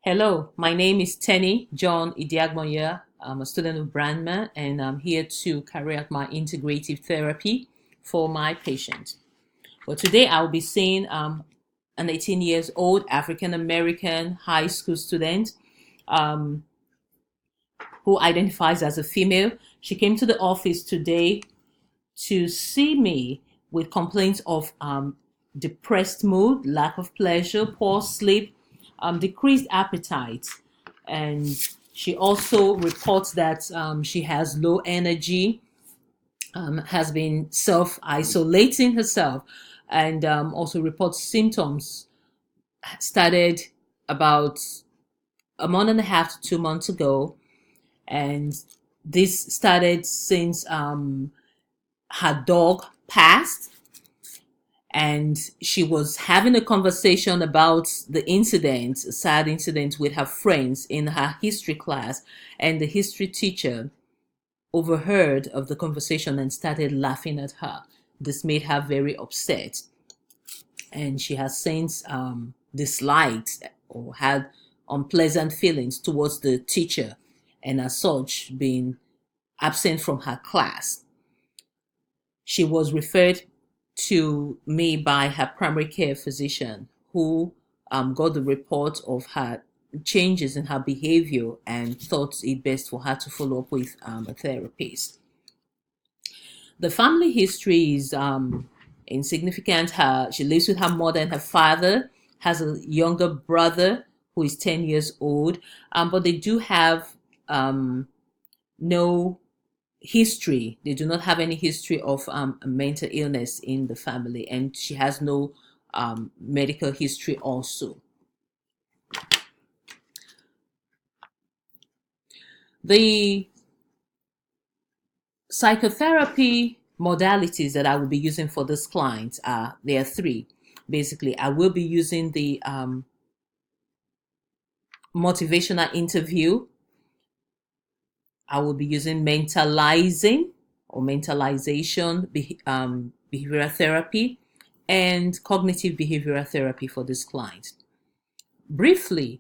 Hello, my name is Tenny John-Idiagbonya. I'm a student of Brandman and I'm here to carry out my integrative therapy for my patient. Well, today I'll be seeing an 18 years old African American high school student um, who identifies as a female. She came to the office today to see me with complaints of depressed mood, lack of pleasure, poor sleep, decreased appetite. And she also reports that she has low energy, has been self isolating herself, and also reports symptoms started about a month and a half to 2 months ago. And this started since her dog passed, and she was having a conversation about the incident, a sad incident, with her friends in her history class, and the history teacher overheard of the conversation and started laughing at her. This made her very upset, and she has since disliked or had unpleasant feelings towards the teacher, and as such been absent from her class. She was referred to me by her primary care physician, who got the report of her changes in her behavior and thought it best for her to follow up with a therapist. The family history is insignificant. She lives with her mother and her father, has a younger brother who is 10 years old, but they do have no history. They do not have any history of mental illness in the family, and she has no medical history also. The psychotherapy modalities that I will be using for this client there are three. Basically, I will be using the motivational interview. I will be using mentalizing or mentalization behavioral therapy and cognitive behavioral therapy for this client. Briefly,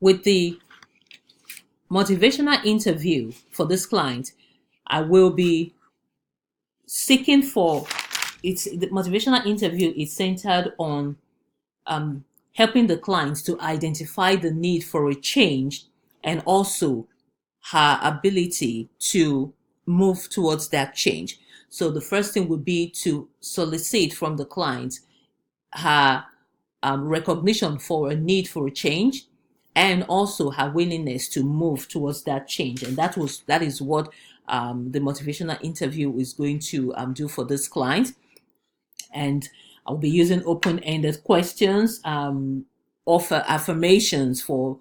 with the motivational interview for this client, I will be seeking for the motivational interview is centered on helping the clients to identify the need for a change and also her ability to move towards that change. So the first thing would be to solicit from the client her recognition for a need for a change and also her willingness to move towards that change. And that is what the motivational interview is going to do for this client. And I'll be using open-ended questions, offer affirmations for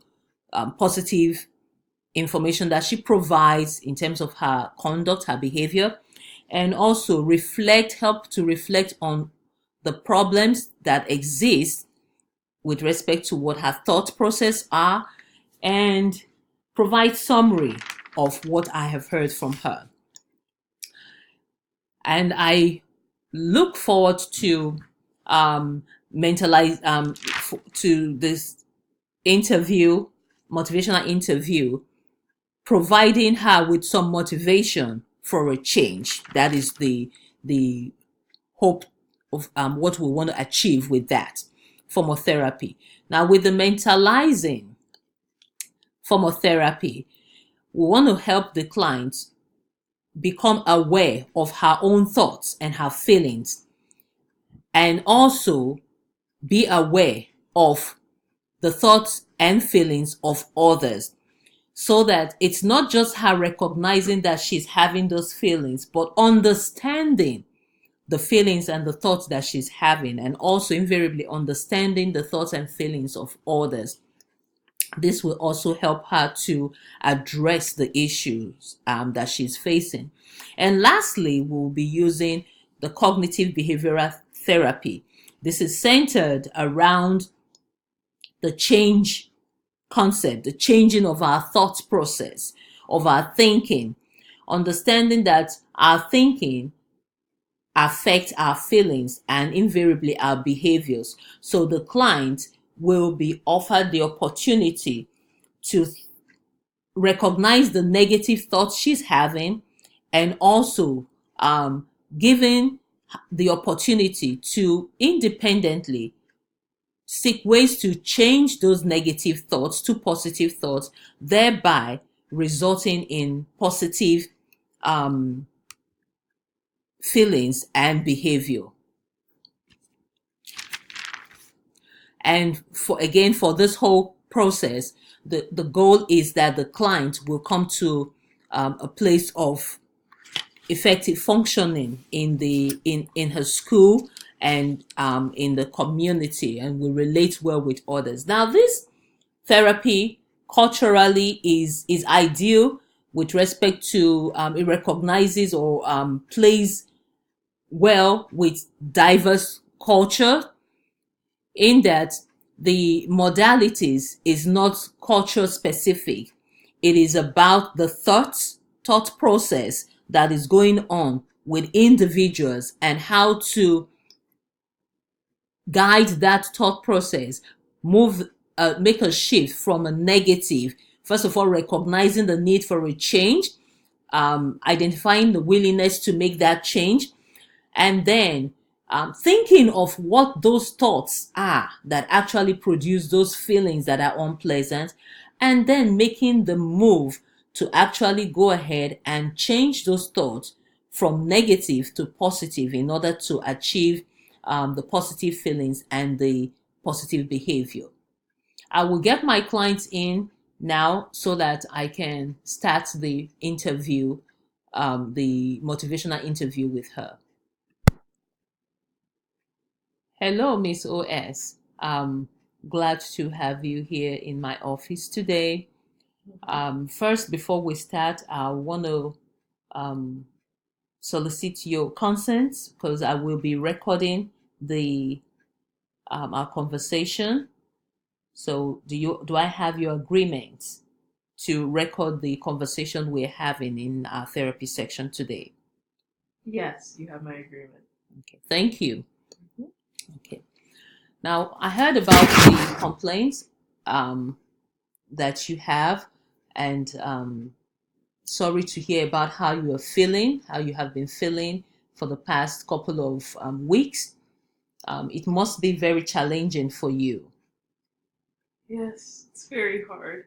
positive information that she provides in terms of her conduct, her behavior, and also help to reflect on the problems that exist with respect to what her thought process are, and provide summary of what I have heard from her. And I look forward to to this interview, motivational interview, providing her with some motivation for a change. That is the hope of what we want to achieve with that form of therapy. Now, with the mentalizing form of therapy, we want to help the client become aware of her own thoughts and her feelings, and also be aware of the thoughts and feelings of others, so that it's not just her recognizing that she's having those feelings, but understanding the feelings and the thoughts that she's having, and also invariably understanding the thoughts and feelings of others. This will also help her to address the issues that she's facing. And lastly, we'll be using the cognitive behavioral therapy. This is centered around the change concept, the changing of our thought process, of our thinking, understanding that our thinking affects our feelings and invariably our behaviors. So the client will be offered the opportunity to recognize the negative thoughts she's having, and also given the opportunity to independently seek ways to change those negative thoughts to positive thoughts, thereby resulting in positive um, feelings and behavior. And for this whole process, the goal is that the client will come to a place of effective functioning in her school and in the community, and will relate well with others. Now, this therapy culturally is ideal with respect to it recognizes or plays well with diverse culture, in that the modalities is not culture specific. It is about the thought process that is going on with individuals, and how to guide that thought process, make a shift from a negative. First of all, recognizing the need for a change, identifying the willingness to make that change, and then thinking of what those thoughts are that actually produce those feelings that are unpleasant, and then making the move to actually go ahead and change those thoughts from negative to positive in order to achieve the positive feelings and the positive behavior. I will get my clients in now so that I can start the interview, the motivational interview with her. Hello, Miss OS. Glad to have you here in my office today. First, before we start, I want to um, solicit your consent, because I will be recording the our conversation. So, do I have your agreement to record the conversation we're having in our therapy section today? Yes, you have my agreement. Okay, thank you. Okay. Now, I heard about the complaints that you have, and sorry to hear about how you are feeling, how you have been feeling for the past couple of weeks. It must be very challenging for you. Yes, it's very hard.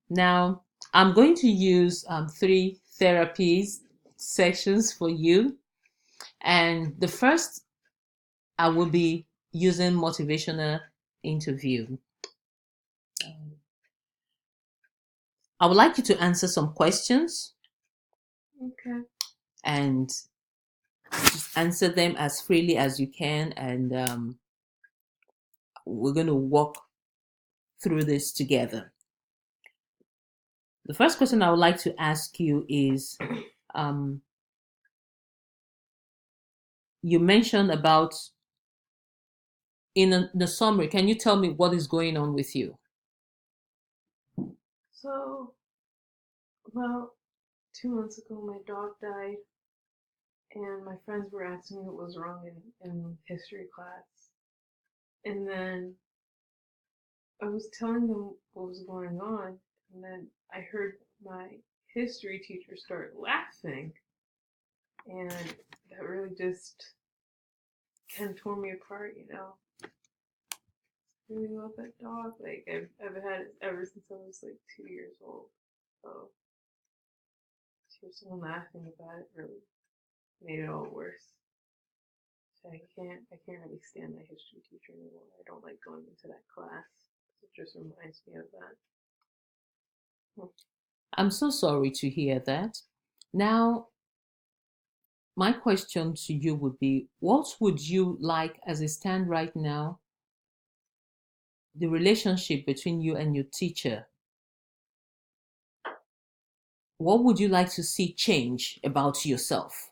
Now, I'm going to use 3 therapies sections for you. And the first, I will be using motivational interview. I would like you to answer some questions Okay. and just answer them as freely as you can. And we're going to walk through this together. The first question I would like to ask you is, um, you mentioned about, in the summary, can you tell me what is going on with you? So, about 2 months ago, my dog died, and my friends were asking me what was wrong in history class. And then I was telling them what was going on, and then I heard my history teacher start laughing, and that really just kind of tore me apart, you know. Really love that dog. Like I've had it ever since I was like 2 years old. So to hear someone laughing about it really made it all worse. So I can't really stand my history teacher anymore. I don't like going into that class. It just reminds me of that. I'm so sorry to hear that. Now, my question to you would be, what would you like, as it stands right now, the relationship between you and your teacher? What would you like to see change about yourself?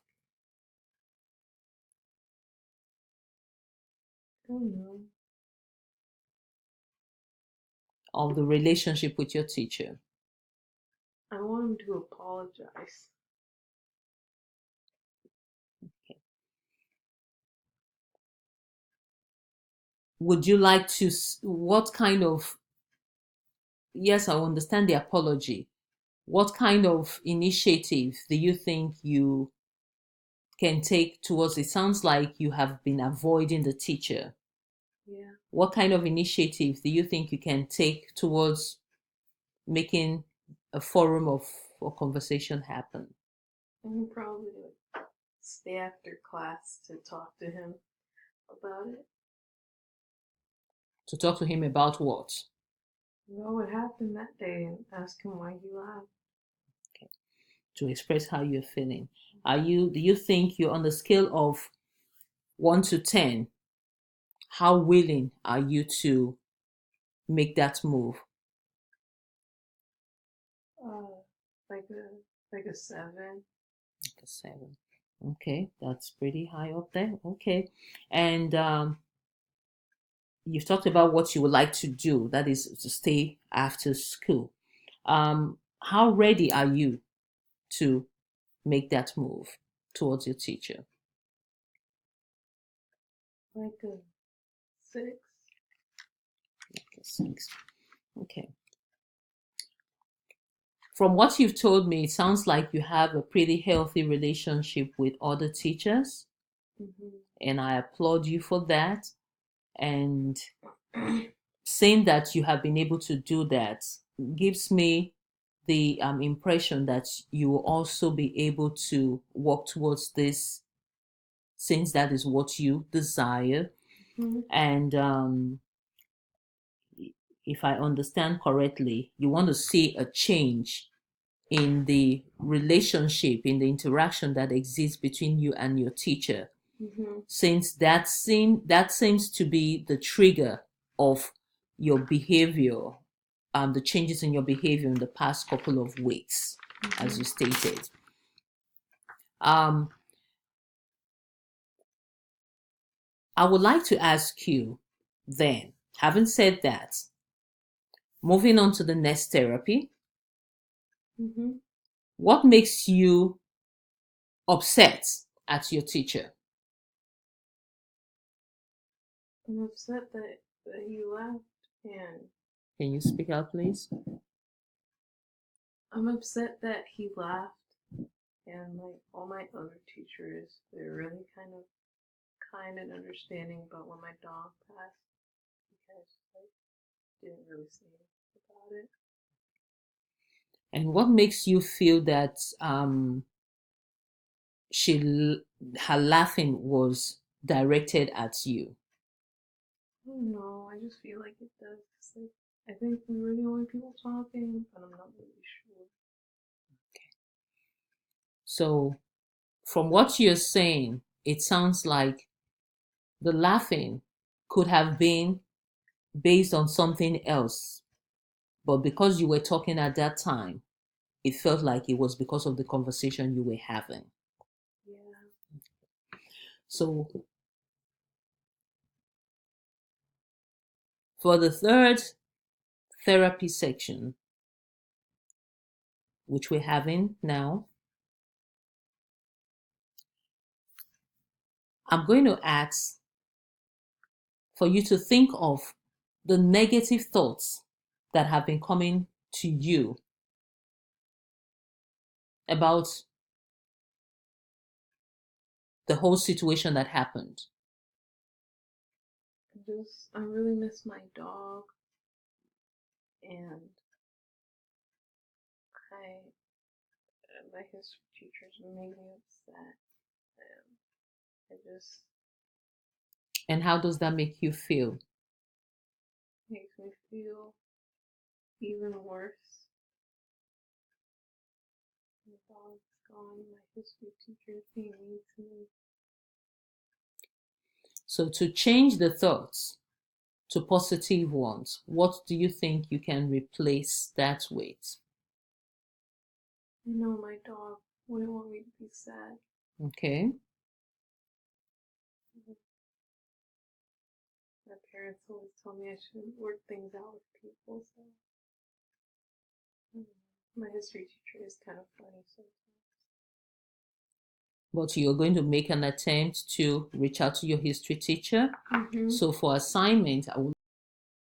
I don't know. Of the relationship with your teacher? I want him to apologize. Okay. would you like to, what kind of, yes, I understand the apology. What kind of initiative do you think you can take towards it? Sounds like you have been avoiding the teacher. Yeah. What kind of initiative do you think you can take towards making a forum of or conversation happen? I would probably like stay after class to talk to him about it. To talk to him about what? About what happened that day and ask him why he laughed. Okay. To express how you're feeling. Do you think you're on the scale of 1 to 10? How willing are you to make that move? Uh, like a 7. Like a 7. Okay, that's pretty high up there. Okay. And you've talked about what you would like to do, that is to stay after school. How ready are you to make that move towards your teacher? Like a 6. Okay, 6. Okay. From what you've told me, it sounds like you have a pretty healthy relationship with other teachers, Mm-hmm. and I applaud you for that. And saying that you have been able to do that gives me the impression that you will also be able to work towards this, since that is what you desire. Mm-hmm. And if I understand correctly, you want to see a change in the relationship, in the interaction that exists between you and your teacher, Mm-hmm. since that seems to be the trigger of your behavior, the changes in your behavior in the past couple of weeks, as Mm-hmm. you stated. Um, I would like to ask you then, having said that, moving on to the next therapy, Mm-hmm. what makes you upset at your teacher? I'm upset that he left, and Can you speak out, please? I'm upset that he laughed, and like all my other teachers, they're really kind and understanding about when my dog passed because like didn't really say about it. And what makes you feel that her laughing was directed at you? I don't know. I just feel like it does. 'Cause, like I think we were the only people talking, but I'm not really sure. So, from what you're saying, it sounds like the laughing could have been based on something else, but because you were talking at that time, it felt like it was because of the conversation you were having. Yeah. So, for the third therapy section, which we're having now, I'm going to ask for you to think of the negative thoughts that have been coming to you about the whole situation that happened. I really miss my dog, and I my history teachers made me upset, and it just And how does that make you feel? makes me feel even worse. My dog's gone. My history teacher's being mean to me. So, to change the thoughts to positive ones, what do you think you can replace that with? I know my dog wouldn't want me to be sad. Okay. My parents always tell me I should work things out with people, so my history teacher is kind of funny sometimes. but you're going to make an attempt to reach out to your history teacher. Mm-hmm. So for assignment, I would